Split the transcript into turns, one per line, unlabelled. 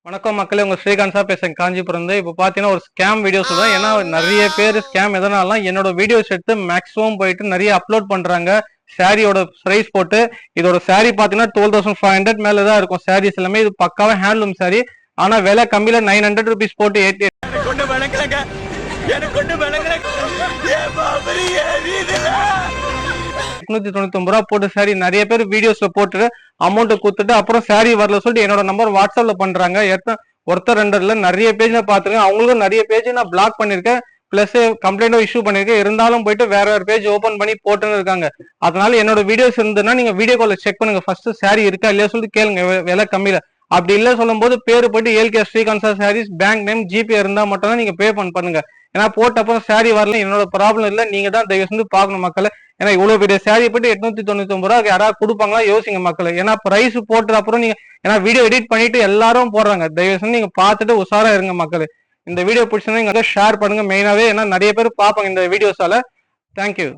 வணக்கம் மக்களே, உங்க ஸ்ரீகாந்த் சார் பேசுறேன் காஞ்சிபுரம். இப்போ பாத்தீங்கன்னா ஒரு ஸ்கேம் வீடியோஸ் தான். ஏன்னா நிறைய பேர் ஸ்கேம் எதனால என்னோட வீடியோஸ் எடுத்து மேக்ஸிமம் போயிட்டு நிறைய அப்லோட் பண்றாங்க. சாரியோட பிரைஸ் போட்டு இதோட சாரி பாத்தீங்கன்னா 12,500 மேலதான் இருக்கும். சாரீஸ் எல்லாமே இது பக்காவா ஹேண்ட்லூம் சாரி. ஆனா விலை கம்மியில 900 ருபீஸ் போட்டு 899 ரூபா போட்டு சாரி நிறைய பேர் வீடியோஸ்ல போட்டு அமௌண்ட் கொடுத்துட்டு அப்புறம் சாரி வரல சொல்லிட்டு என்னோட நம்பர் வாட்ஸ்அப்ல பண்றாங்க. ஒருத்தர் ரெண்டர்ல நிறைய பேஜ் பாத்துருக்கேன். அவங்களுக்கும் நிறைய பேஜ் நான் பிளாக் பண்ணிருக்கேன். பிளஸ் கம்ப்ளைண்டும் இஷ்யூ பண்ணிருக்கேன். இருந்தாலும் போயிட்டு வேற பேஜ் ஓபன் பண்ணி போட்டுன்னு இருக்காங்க. அதனால என்னோட வீடியோஸ் இருந்ததுன்னா நீங்க வீடியோ கால்ல செக் பண்ணுங்க. ஃபர்ஸ்ட் சாரி இருக்கா இல்லையா சொல்லிட்டு கேளுங்க விலை கம்மியில. அப்படி இல்ல சொல்லும் போது பேரு போயிட்டு L K Srikanth sarees bank name GPay இருந்தா மட்டும் தான் நீங்க பே பண்ணுங்க. ஏன்னா போட்டப்போ சாரி வரல என்னோட ப்ராப்ளம் இல்ல. நீங்க தான் தயவு செஞ்சு பாக்கணும் மக்கள். ஏன்னா இவ்வளவு பெரிய சாரி போட்டு 899 ரூபா யாராவது கொடுப்பாங்களா யோசிங்க மக்கள். ஏன்னா பிரைஸ் போட்டு அப்புறம் நீங்க ஏன்னா வீடியோ எடிட் பண்ணிட்டு எல்லாரும் போடுறாங்க. தயவு செஞ்சு நீங்க பார்த்துட்டு உஷாரா இருங்க மக்கள். இந்த வீடியோ பிடிச்சிருந்தா நீங்க ஷேர் பண்ணுங்க மெயினாவே. ஏன்னா நிறைய பேர் பார்ப்பாங்க இந்த வீடியோஸால. தேங்க்யூ.